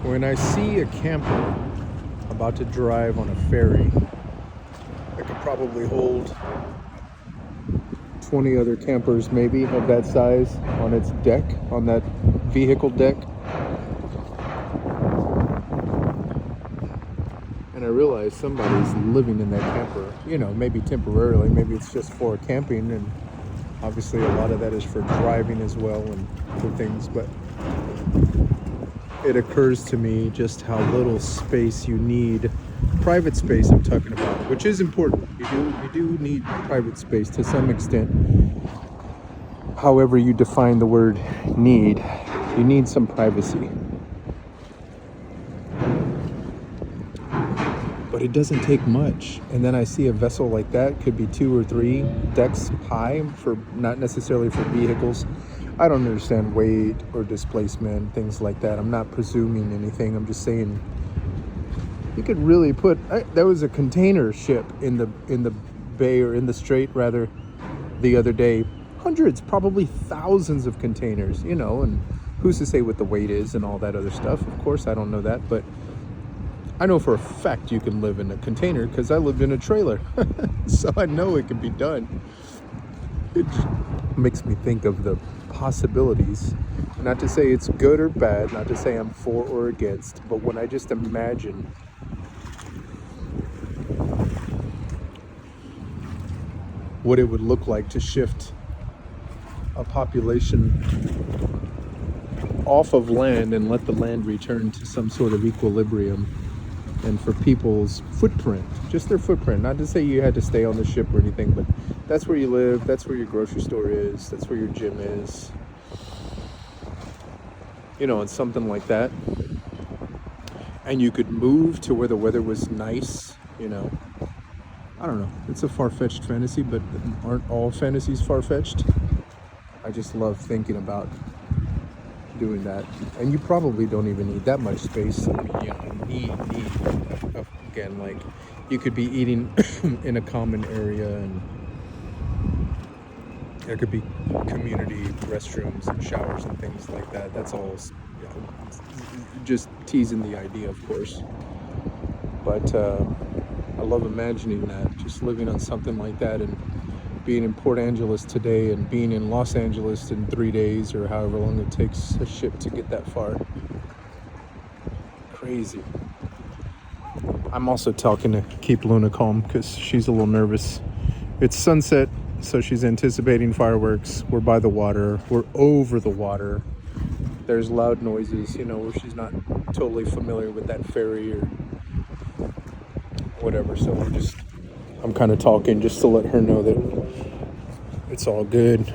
When I see a camper about to drive on a ferry that could probably hold 20 other campers maybe of that size on its deck, on that vehicle deck, and I realize somebody's living in that camper, maybe temporarily, maybe it's just for camping, and obviously a lot of that is for driving as well and for things, but it occurs to me just how little space you need. Private space I'm talking about, which is important. You do need private space to some extent. However you define the word need, you need some privacy. But it doesn't take much. And then I see a vessel like that, could be 2 or 3 decks high, for not necessarily for vehicles. I don't understand weight or displacement, things like that. I'm not presuming anything. I'm just saying you could really put. There was a container ship in the bay, or in the strait rather, the other day. Hundreds, probably thousands of containers. And who's to say what the weight is and all that other stuff? Of course, I don't know that, but I know for a fact you can live in a container because I lived in a trailer, so I know it can be done. It just makes me think of the possibilities. Not to say it's good or bad, not to say I'm for or against, but when I just imagine what it would look like to shift a population off of land and let the land return to some sort of equilibrium, and for people's footprint, just their footprint, not to say you had to stay on the ship or anything, but that's where you live, that's where your grocery store is, that's where your gym is, and something like that. And you could move to where the weather was nice, I don't know, it's a far-fetched fantasy, but aren't all fantasies far-fetched? I just love thinking about doing that. And you probably don't even need that much space. Need again, like, you could be eating in a common area, and there could be community restrooms and showers and things like that. That's all, just teasing the idea, of course. But I love imagining that, just living on something like that, and being in Port Angeles today and being in Los Angeles in 3 days, or however long it takes a ship to get that far. Crazy. I'm also talking to keep Luna calm because she's a little nervous. It's sunset, so she's anticipating fireworks. We're by the water. We're over the water. There's loud noises, where she's not totally familiar with that ferry or whatever. So I'm kind of talking just to let her know that it's all good.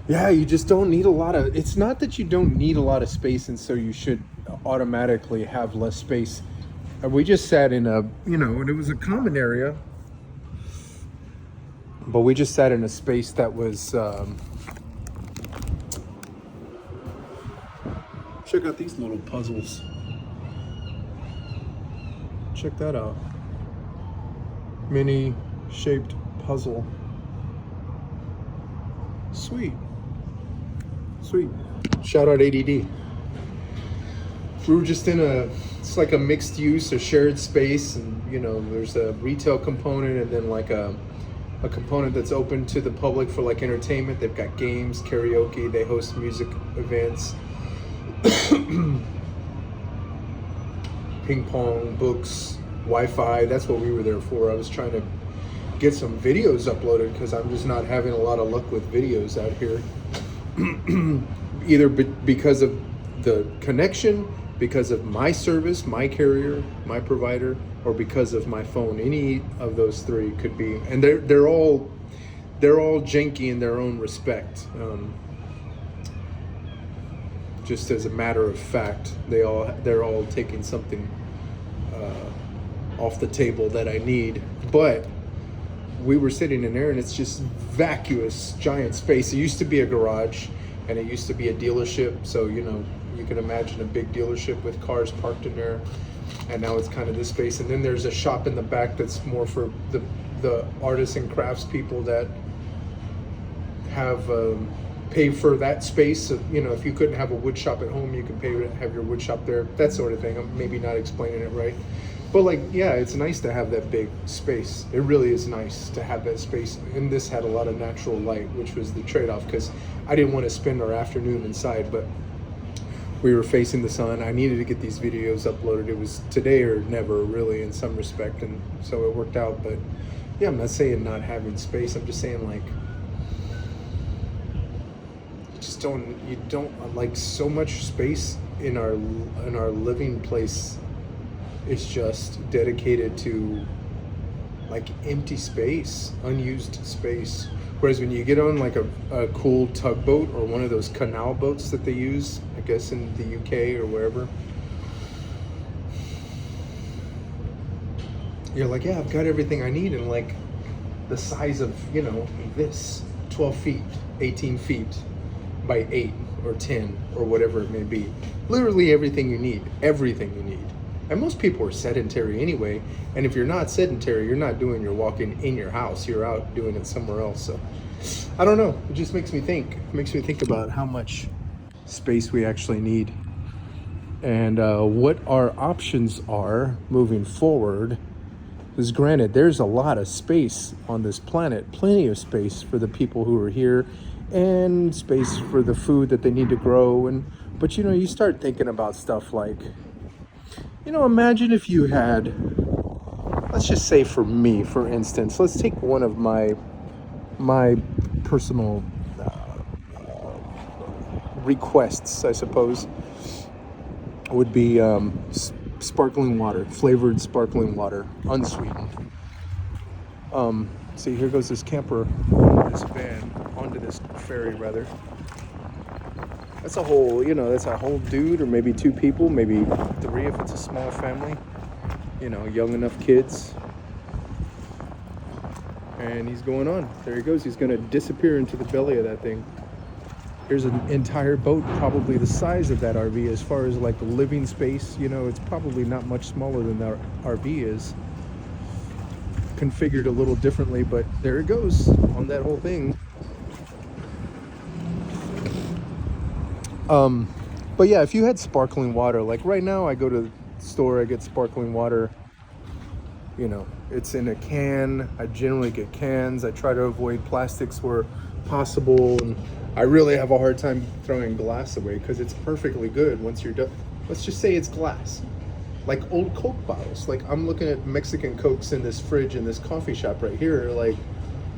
Yeah, you just don't need a lot of, it's not that you don't need a lot of space and so you should automatically have less space. We just sat in and it was a common area, but we just sat in a space that was, check out these little puzzles. Check that out. Mini shaped puzzle. Sweet. Shout out ADD. We were just in it's like a mixed use, a shared space, and there's a retail component and then like a component that's open to the public for like entertainment. They've got games, karaoke, they host music events, ping pong, books, Wi-Fi. That's what we were there for. I was trying to get some videos uploaded because I'm just not having a lot of luck with videos out here. Either because of the connection, because of my service, my carrier, my provider, or because of my phone. Any of those three could be, and they're all janky in their own respect. Just as a matter of fact, they're all taking something off the table that I need. But we were sitting in there and it's just vacuous, giant space. It used to be a garage and it used to be a dealership. So, you can imagine a big dealership with cars parked in there. And now it's kind of this space. And then there's a shop in the back that's more for the artists and crafts people that have pay for that space. So, you know, if you couldn't have a wood shop at home, you can pay to have your wood shop there. That sort of thing. I'm maybe not explaining it right, but like, yeah, it's nice to have that big space. It really is nice to have that space. And this had a lot of natural light, which was the trade-off, because I didn't want to spend our afternoon inside, but we were facing the sun. I needed to get these videos uploaded. It was today or never, really, in some respect, and so it worked out. But yeah, I'm not saying not having space. I'm just saying, like, you don't like, so much space in our living place is just dedicated to like empty space, unused space. Whereas when you get on like a cool tugboat or one of those canal boats that they use, I guess in the UK or wherever, you're like, yeah, I've got everything I need in like the size of, you know, this 12 feet, 18 feet by 8 or 10 or whatever it may be. Literally everything you need, everything you need. And most people are sedentary anyway. And if you're not sedentary, you're not doing your walking in your house. You're out doing it somewhere else. So I don't know. It just makes me think. It makes me think about how much space we actually need, and what our options are moving forward. Because granted, there's a lot of space on this planet, plenty of space for the people who are here, and space for the food that they need to grow. But you know, you start thinking about stuff like, you know, imagine if you had, let's just say for me, for instance, let's take one of my personal requests, I suppose, would be sparkling water, flavored sparkling water, unsweetened. See, here goes this camper onto this van, onto this ferry rather. That's a whole, you know, that's a whole dude, or maybe 2 people, maybe 3 if it's a small family, you know, young enough kids. And he's going on. There he goes. He's going to disappear into the belly of that thing. Here's an entire boat, probably the size of that RV as far as like living space. You know, it's probably not much smaller than the RV is. Configured a little differently, but there it goes on that whole thing. But yeah, if you had sparkling water, like right now I go to the store, I get sparkling water, you know, it's in a can. I generally get cans. I try to avoid plastics where possible, and I really have a hard time throwing glass away because it's perfectly good once you're done. Let's just say it's glass, like old Coke bottles. Like, I'm looking at Mexican Cokes in this fridge in this coffee shop right here. Like,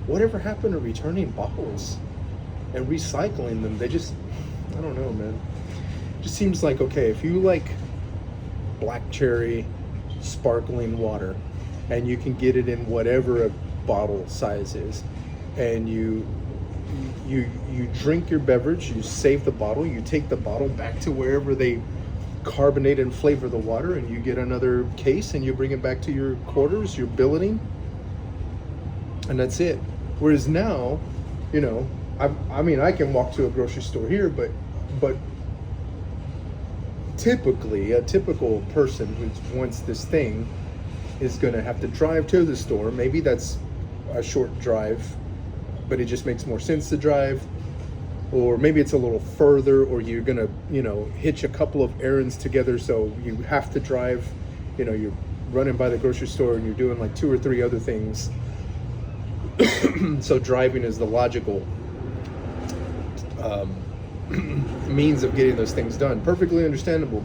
whatever happened to returning bottles and recycling them? They just, I don't know, man. It just seems like, okay, if you like black cherry sparkling water and you can get it in whatever a bottle size is, and you drink your beverage, you save the bottle, you take the bottle back to wherever they carbonate and flavor the water, and you get another case and you bring it back to your quarters, your billeting, and that's it. Whereas now, you know, I mean, I can walk to a grocery store here, but typically a typical person who wants this thing is going to have to drive to the store. Maybe that's a short drive, but it just makes more sense to drive. Or maybe it's a little further, or you're going to, you know, hitch a couple of errands together, so you have to drive. You know, you're running by the grocery store and you're doing like 2 or 3 other things. So driving is the logical means of getting those things done. Perfectly understandable,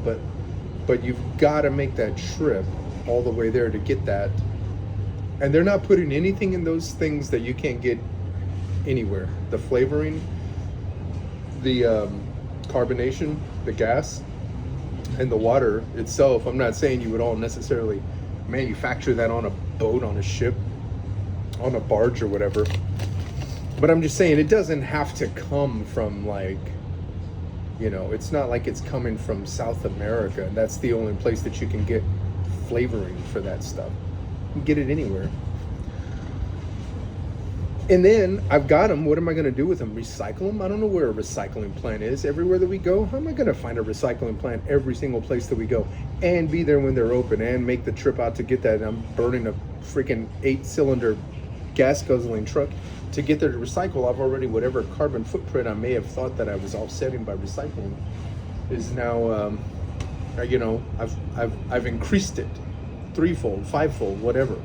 but you've got to make that trip all the way there to get that. And they're not putting anything in those things that you can't get anywhere. The flavoring, the carbonation, the gas, and the water itself. I'm not saying you would all necessarily manufacture that on a boat, on a ship, on a barge or whatever, but I'm just saying it doesn't have to come from, like, you know, it's not like it's coming from South America and that's the only place that you can get flavoring for that stuff. You can get it anywhere. And then I've got them. What am I going to do with them? Recycle them? I don't know where a recycling plant is. Everywhere that we go, how am I going to find a recycling plant every single place that we go and be there when they're open and make the trip out to get that? And I'm burning a freaking 8-cylinder gas guzzling truck. to get there to recycle, I've already, whatever carbon footprint I may have thought that I was offsetting by recycling is now, you know, I've increased it threefold, fivefold, whatever,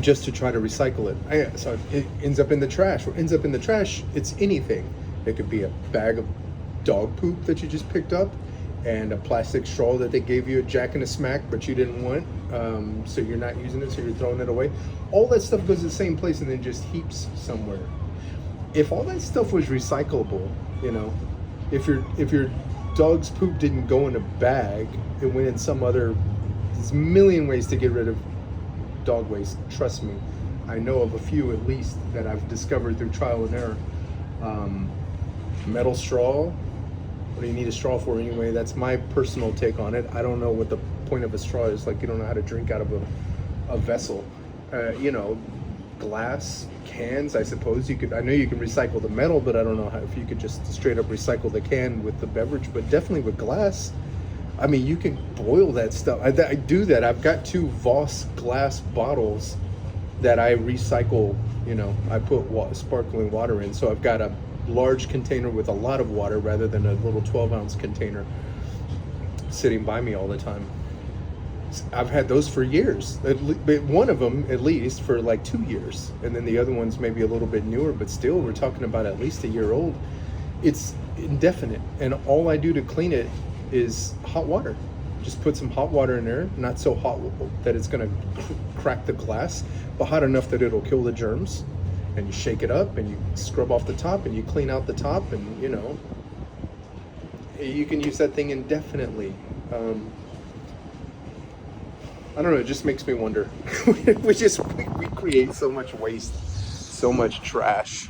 just to try to recycle it. So it ends up in the trash. What ends up in the trash, it's anything. It could be a bag of dog poop that you just picked up, and a plastic straw that they gave you a Jack and a Smack but you didn't want, so you're not using it, so you're throwing it away. All that stuff goes to the same place and then just heaps somewhere. If all that stuff was recyclable, you know, if your dog's poop didn't go in a bag, it went in some other, there's a million ways to get rid of dog waste, trust me. I know of a few at least that I've discovered through trial and error. Metal straw, what do you need a straw for anyway? That's my personal take on it. I don't know what the point of a straw is. Like, you don't know how to drink out of a vessel. You know, glass, cans, I suppose you could, I know you can recycle the metal, but I don't know how, if you could just straight up recycle the can with the beverage, but definitely with glass. I mean, you can boil that stuff. I do that. I've got 2 Voss glass bottles that I recycle. You know, I put sparkling water in. So I've got a large container with a lot of water rather than a little 12-ounce container sitting by me all the time. I've had those for years. One of them at least for like 2 years. And then the other one's maybe a little bit newer, but still we're talking about at least a year old. It's indefinite. And all I do to clean it is hot water. Just put some hot water in there, not so hot that it's gonna crack the glass, but hot enough that it'll kill the germs. And you shake it up and you scrub off the top and you clean out the top, and you know, you can use that thing indefinitely. I don't know, it just makes me wonder. we create so much waste, so much trash,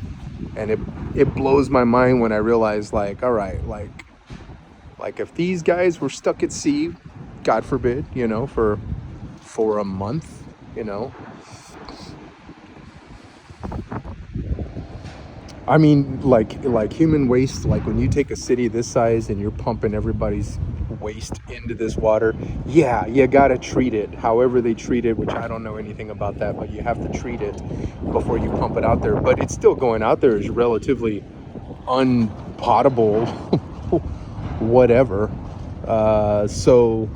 and it blows my mind when I realize, like, all right, like if these guys were stuck at sea, God forbid, you know, for a month, you know, I mean, like human waste, like when you take a city this size and you're pumping everybody's waste into this water, yeah, you gotta treat it however they treat it, which I don't know anything about that, but you have to treat it before you pump it out there. But it's still going out there as relatively unpotable whatever, so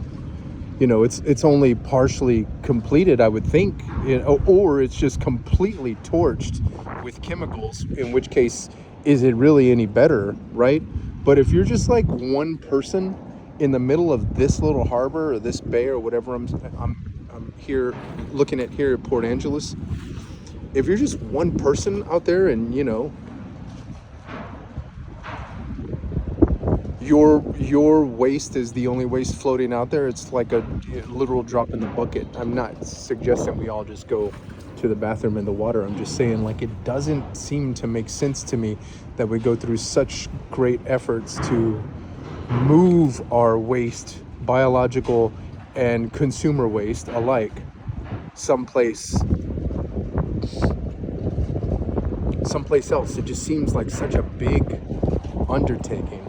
you know, it's only partially completed, I would think, you know, or it's just completely torched with chemicals, in which case is it really any better, right? But if you're just like one person in the middle of this little harbor or this bay or whatever I'm here looking at here at Port Angeles, if you're just one person out there and, you know, your waste is the only waste floating out there, it's like a literal drop in the bucket. I'm not suggesting we all just go to the bathroom in the water. I'm just saying, like, it doesn't seem to make sense to me that we go through such great efforts to move our waste, biological and consumer waste alike, someplace else. It just seems like such a big undertaking.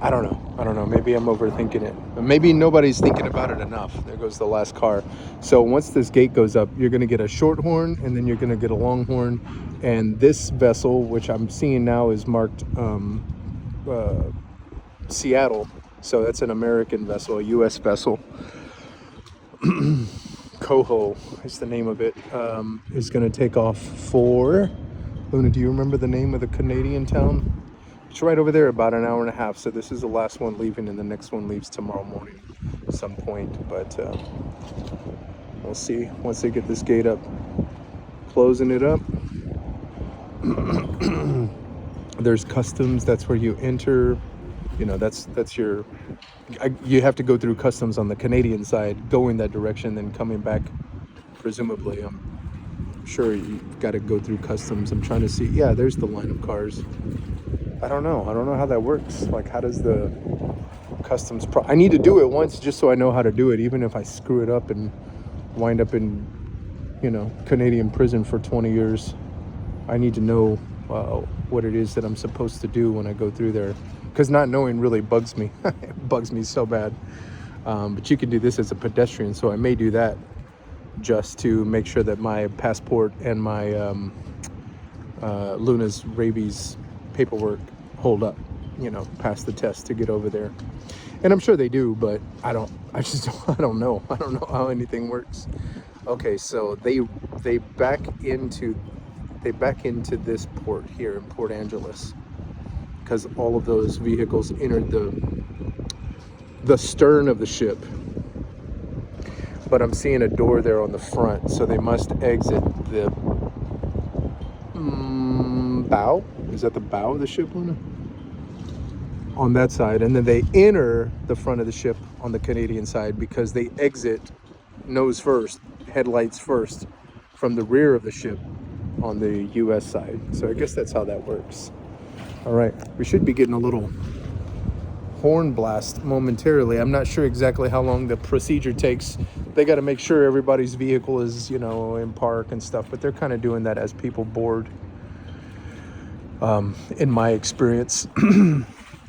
I don't know. Maybe I'm overthinking it. Maybe nobody's thinking about it enough. There goes the last car. So once this gate goes up, you're going to get a short horn, and then you're going to get a long horn. And this vessel, which I'm seeing now, is marked Seattle. So that's an American vessel, a U.S. vessel. Coho is the name of it. Is going to take off for... Luna, do you remember the name of the Canadian town? It's right over there, about an hour and a half. So this is the last one leaving, and the next one leaves tomorrow morning at some point. But we'll see once they get this gate up. Closing it up. There's customs. That's where you enter. You know, that's your... you have to go through customs on the Canadian side, going that direction, then coming back, presumably. I'm sure you've got to go through customs. I'm trying to see. Yeah, there's the line of cars. I don't know how that works. Like, how does the customs I need to do it once just so I know how to do it, even if I screw it up and wind up in, you know, Canadian prison for 20 years. I need to know what it is that I'm supposed to do when I go through there, because not knowing really bugs me. It bugs me so bad. But you can do this as a pedestrian, so I may do that. just to make sure that my passport and my Luna's rabies paperwork hold up, pass the test to get over there. And I'm sure they do, but I don't know. I don't know how anything works. Okay, so they back into this port here in Port Angeles because all of those vehicles entered the stern of the ship. But I'm seeing a door there on the front, so they must exit the bow. Is that the bow of the ship, Luna? On that side, and then they enter the front of the ship on the Canadian side because they exit nose first, headlights first, from the rear of the ship on the US side. So I guess that's how that works. All right, we should be getting a little horn blast momentarily. I'm not sure exactly how long the procedure takes. They got to make sure everybody's vehicle is, in park and stuff, but they're kind of doing that as people board, in my experience.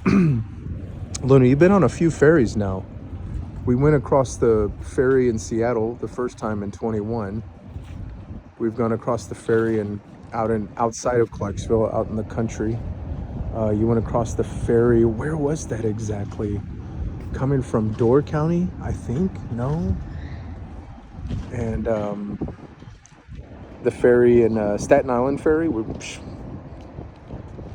Luna, you've been on a few ferries now. We went across the ferry in Seattle the first time in 21. We've gone across the ferry and outside of Clarksville, out in the country. You went across the ferry. Where was that exactly? Coming from Door County, I think. No. And the ferry in Staten Island ferry.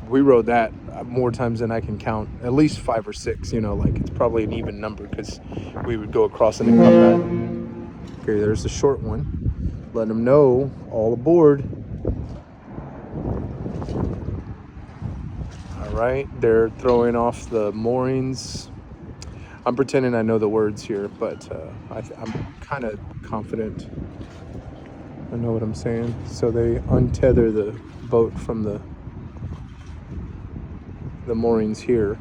We rode that more times than I can count, at least 5 or 6, it's probably an even number because we would go across and then come back. Okay, there's the short one. Let them know, all aboard. All right, they're throwing off the moorings. I'm pretending I know the words here, but I'm kind of confident I know what I'm saying. So they untether the boat from the moorings here,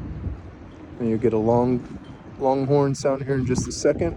and you get a longhorn sound here in just a second.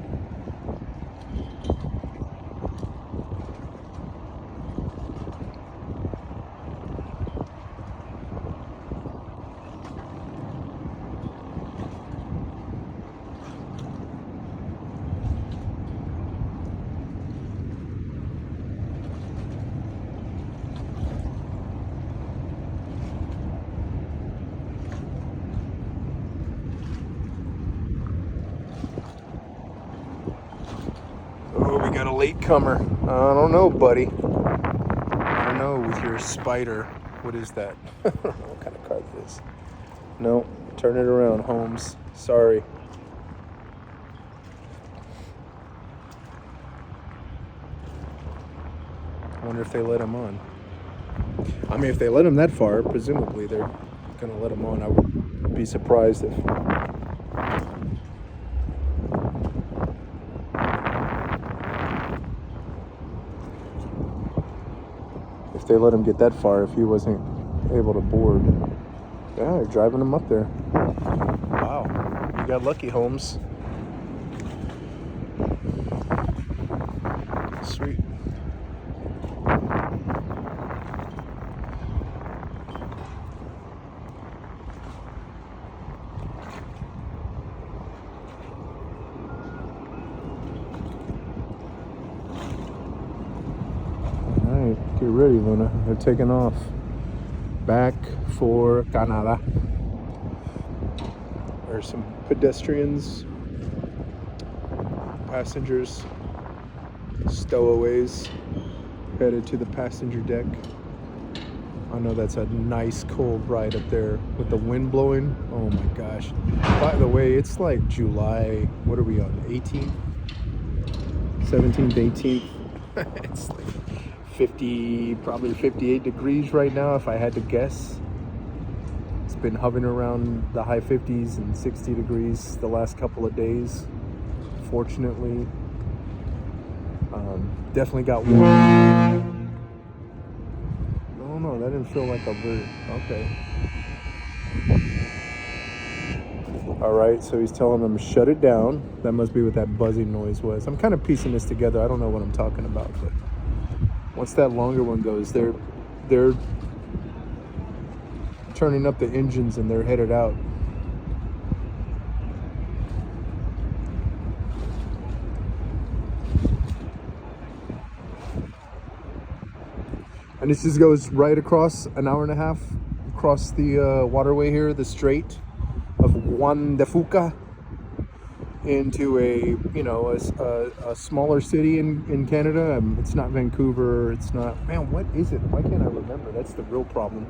Oh, we got a latecomer. I don't know, buddy. I don't know with your spider. What is that? What kind of card is this? No, turn it around, Holmes. Sorry. I wonder if they let him on. I mean, if they let him that far, presumably they're going to let him on. I would be surprised if they let him get that far, if he wasn't able to board. Yeah, they're driving him up there. Wow, you got lucky, Holmes. Sweet. Get ready, Luna. They're taking off. Back for Canada. There's some pedestrians, passengers, stowaways headed to the passenger deck. I know that's a nice cold ride up there with the wind blowing. Oh my gosh. By the way, it's like July, what are we on, 18th? 17th, 18th? It's like 50, probably 58 degrees right now if I had to guess. It's been hovering around the high 50s and 60 degrees the last couple of days, fortunately. Definitely got warm. No, that didn't feel like a bird. Okay. All right, so he's telling them to shut it down. That must be what that buzzing noise was. I'm kind of piecing this together. I don't know what I'm talking about, but once that longer one goes, they're turning up the engines and they're headed out. And this just goes right across an hour and a half across the waterway here, the Strait of Juan de Fuca, into a a smaller city in Canada. It's not Vancouver. It's not, man. What is it? Why can't I remember? That's the real problem.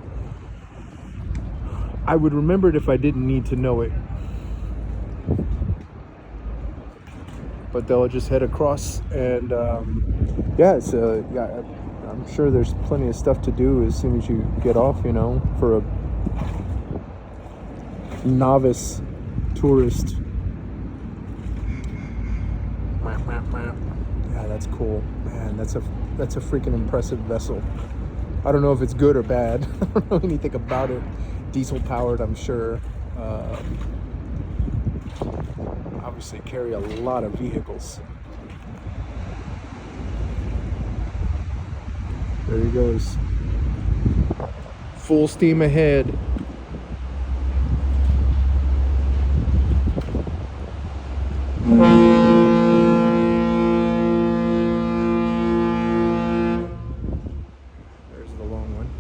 I would remember it if I didn't need to know it. But they'll just head across, and yeah, I'm sure there's plenty of stuff to do as soon as you get off. For a novice tourist. Yeah, that's cool, man. That's a freaking impressive vessel. I don't know if it's good or bad. I don't know anything about it. Diesel powered, I'm sure. Obviously carry a lot of vehicles. There he goes. Full steam ahead. There's the long one.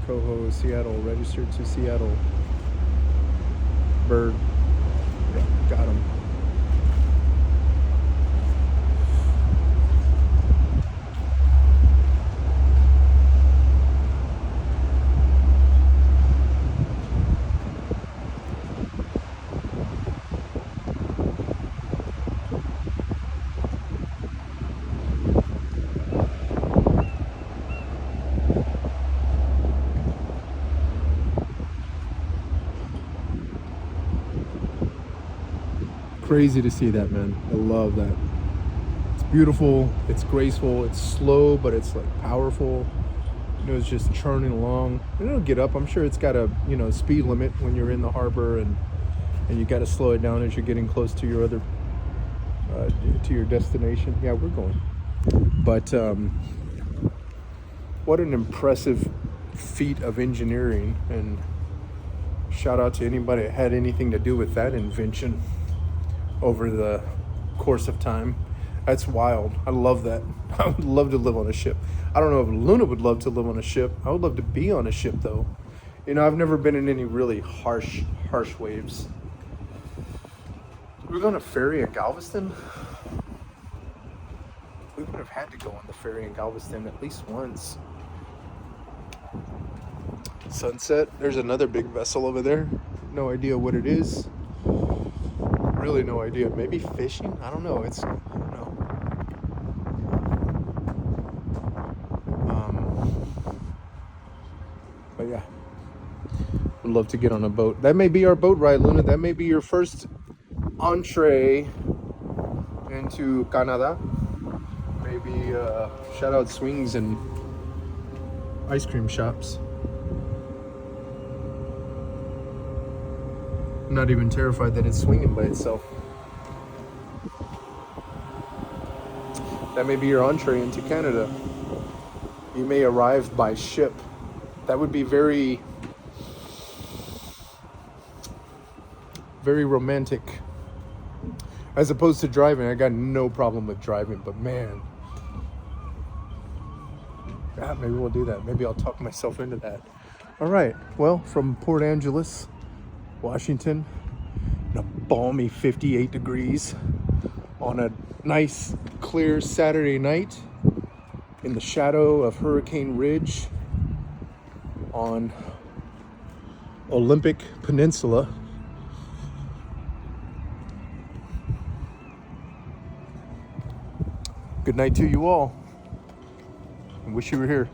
Coho, Seattle, registered to Seattle. Bird. Yeah, got him. Crazy to see that, man. I love that. It's beautiful, it's graceful, it's slow, but it's like powerful. It's just churning along. It'll get up. I'm sure it's got a speed limit when you're in the harbor, and you got to slow it down as you're getting close to your other to your destination. Yeah, we're going. But what an impressive feat of engineering, and shout out to anybody that had anything to do with that invention over the course of time. That's wild. I love that. I would love to live on a ship. I don't know if Luna would love to live on a ship. I would love to be on a ship, though. I've never been in any really harsh waves. We're going to ferry in Galveston. We would have had to go on the ferry in Galveston at least once. Sunset. There's another big vessel over there. No idea what it is. Really no idea. Maybe fishing? I don't know. I don't know. But yeah, would love to get on a boat. That may be our boat ride, Luna. That may be your first entree into Canada. Maybe shout out swings and ice cream shops. I'm not even terrified that it's swinging by itself. That may be your entree into Canada. You may arrive by ship. That would be very, very romantic. As opposed to driving. I got no problem with driving, but man. Yeah, maybe we'll do that. Maybe I'll talk myself into that. All right. Well, from Port Angeles, Washington, a balmy 58 degrees on a nice clear Saturday night in the shadow of Hurricane Ridge on Olympic Peninsula. Good night to you all. I wish you were here.